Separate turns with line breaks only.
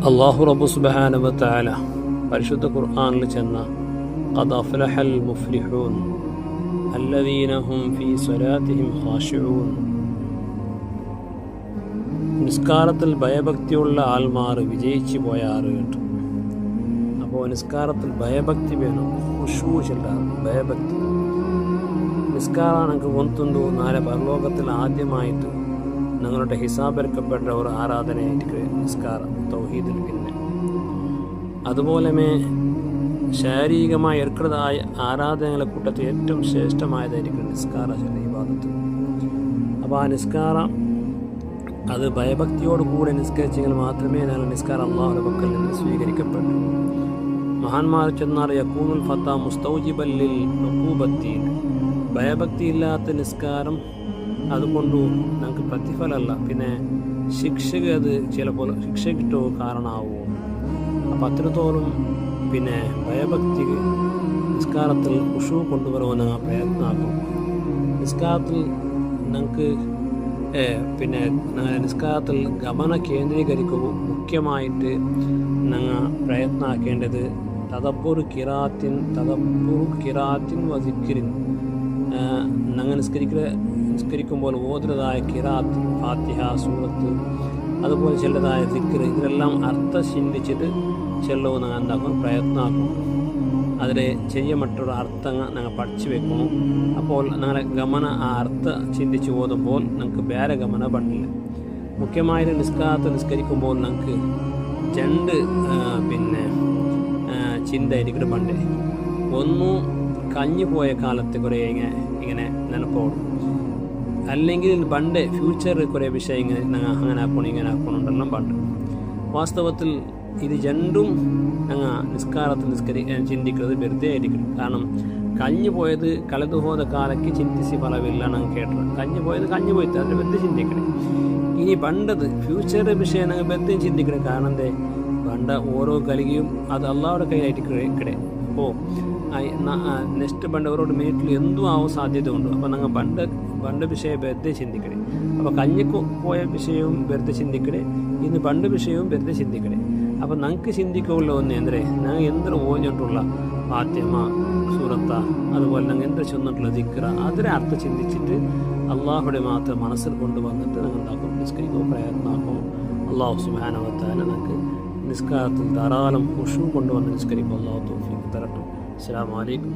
അല്ലാഹു റബ്ബു സുബ്ഹാനഹു വ തആല പരിശുദ്ധ ഖുർആനിൽ ചെന്ന ഖദ് അഫ്ലഹൽ മുഫ്ലിഹൂൻ അല്ലദീന ഹും ഫീ സ്വലാത്തിഹിം ഖാശിഊൻ. നിസ്കാരത്തിൽ ഭയഭക്തിയുള്ള ആൾമാർ വിജയിച്ചു പോയ ആറ് കേട്ടു. അപ്പോൾ നിസ്കാരത്തിൽ ഭയഭക്തി വേണം, ഖുശൂ ചെല്ലാറ് ഭയഭക്തി. നിസ്കാരം എനിക്ക് കൊന്തുണ്ടു നാളെ പരലോകത്തിൽ ആദ്യമായിട്ട് ഞങ്ങളുടെ ഹിസാബെടുക്കപ്പെട്ട ഒരു ആരാധനയായിട്ട് നിസ്കാരം തൗഹീദിൽ. പിന്നെ അതുപോലെ ശാരീരികമായി ഏർക്കുന്നതായ ആരാധനകളെ കൂട്ടത്തിൽ ഏറ്റവും ശ്രേഷ്ഠമായതായിരിക്കും നിസ്കാര ഇബാദത്ത്. അപ്പോൾ ആ നിസ്കാരം അത് ഭയഭക്തിയോട് കൂടെ നിസ്കരിച്ചെങ്കിൽ മാത്രമേ ഞങ്ങൾ നിസ്കാരം അല്ലാഹുവിന്റെ പക്കൽ നിന്ന് സ്വീകരിക്കപ്പെട്ടു. മഹാന്മാർ ചെന്നാൽ യകൂനുൽ ഫത്താ മുസ്തൗജിബൻ ലിൽ ഉഖൂബത്തി. ഭയഭക്തി ഇല്ലാത്ത നിസ്കാരം അതുകൊണ്ടു നമുക്ക് പ്രതിഫലമല്ല, പിന്നെ ശിക്ഷക്ക് അത് ചിലപ്പോൾ ശിക്ഷ കിട്ടുമോ കാരണമാവുമോ. അപ്പം അത്രത്തോളം പിന്നെ ഭയഭക്തി നിസ്കാരത്തിൽ ഖുശൂ കൊണ്ടുവരുവാൻ പ്രയത്നമാക്കും. നിസ്കാരത്തിൽ നമുക്ക് പിന്നെ നിസ്കാരത്തിൽ ഗമന കേന്ദ്രീകരിക്കുക മുഖ്യമായിട്ട് ഞങ്ങൾ പ്രയത്നമാക്കേണ്ടത് തദബ്ബുർ ഖിറാത്തിൻ വസിക്കിരിൻ. ഞങ്ങൾ നിസ്കരിക്കുമ്പോൾ ഓതുന്നതായ ഖിറാത്ത്, ഫാത്തിഹ, സൂറത്ത്, അതുപോലെ ചിലതായ ദിക്ർ, ഇതിലെല്ലാം അർത്ഥം ചിന്തിച്ചിട്ട് ചെല്ലവും ഞങ്ങൾ എന്താക്കും പ്രയത്നമാക്കും. അതിൽ ചെയ്യപ്പെട്ടൊരു അർത്ഥങ്ങൾ ഞങ്ങൾ പഠിച്ചു വെക്കണം. അപ്പോൾ ഞങ്ങളെ ഗമന ആ അർത്ഥം ചിന്തിച്ച് ഓതുമ്പോൾ ഞങ്ങൾക്ക് വേറെ ഗമന പണ്ടില്ല. മുഖ്യമായിട്ട് നിസ്കരിക്കുമ്പോൾ ഞങ്ങൾക്ക് രണ്ട് പിന്നെ ചിന്തയായിരിക്കും പണ്ട്. ഒന്നും കഞ്ഞു പോയ കാലത്ത് കുറേ ഇങ്ങനെ നെനപ്പോടും, അല്ലെങ്കിൽ പണ്ട് ഫ്യൂച്ചറിൽ കുറേ വിഷയം ഇങ്ങനെ അങ്ങനെ ആക്കണം ഇങ്ങനെ ആക്കണമെന്നെല്ലാം പണ്ട്. വാസ്തവത്തിൽ ഇത് രണ്ടും ഞങ്ങൾ നിസ്കാരത്തിൽ ചിന്തിക്കുന്നത് വെറുതെ ആയിരിക്കും. കാരണം കഞ്ഞു പോയത് കലതുപോದ കാലಕ್ಕೆ ಚಿಂತಿಸಿ ಫಲವಿಲ್ಲ ನಂಗೆ കേട്ടത്. കഞ്ഞു പോയത് പോയിട്ട് അതിന് വെറുതെ ചിന്തിക്കണം. ഇനി പണ്ടത് ഫ്യൂച്ചറിൻ്റെ വിഷയം ഞങ്ങൾ വെറുതെ ചിന്തിക്കണം. കാരണം എന്തേ പണ്ട ഓരോ കളിയും അത് അള്ളാഹുടെ കയ്യിലായിട്ട് കിടേ. അപ്പോൾ നെക്സ്റ്റ് പണ്ട് ഓരോ മിനിറ്റിൽ എന്തും ആവാൻ സാധ്യത ഉണ്ട്. അപ്പോൾ ഞങ്ങൾ പണ്ട് വിഷയം വെറുതെ ചിന്തിക്കണേ. അപ്പോൾ കഞ്ഞി പോയ വിഷയവും വെറുതെ ചിന്തിക്കണേ, ഇന്ന് പണ്ട് വിഷയവും വെറുതെ ചിന്തിക്കണേ. അപ്പോൾ ഞങ്ങൾക്ക് ചിന്തിക്കുള്ള ഒന്ന് എന്തേ ഞങ്ങൾ എന്തൊരു ഓഞ്ഞിട്ടുള്ള ഫാത്തിമ, സൂറത്ത, അതുപോലെ ഞങ്ങൾ എന്തൊരു ചെന്നിട്ടുള്ള ദിക്ര, അതിനെ അർത്ഥം ചിന്തിച്ചിട്ട് അള്ളാഹുടെ മാത്രം മനസ്സിൽ കൊണ്ടുവന്നിട്ട് ഞങ്ങൾ എന്താക്കും നിസ്കരിക്കും പ്രയത്നമാക്കും. അള്ളാഹു സുബ്ഹാനഹു വ തആല ഞങ്ങൾക്ക് നിസ്കാരത്തിൽ ധാരാളം ഖുശൂ കൊണ്ടുവന്ന് നിസ്കരിക്കും. അള്ളാഹു തൗഫീഖ് തരട്ടെ. അസ്സലാമു അലൈക്കും.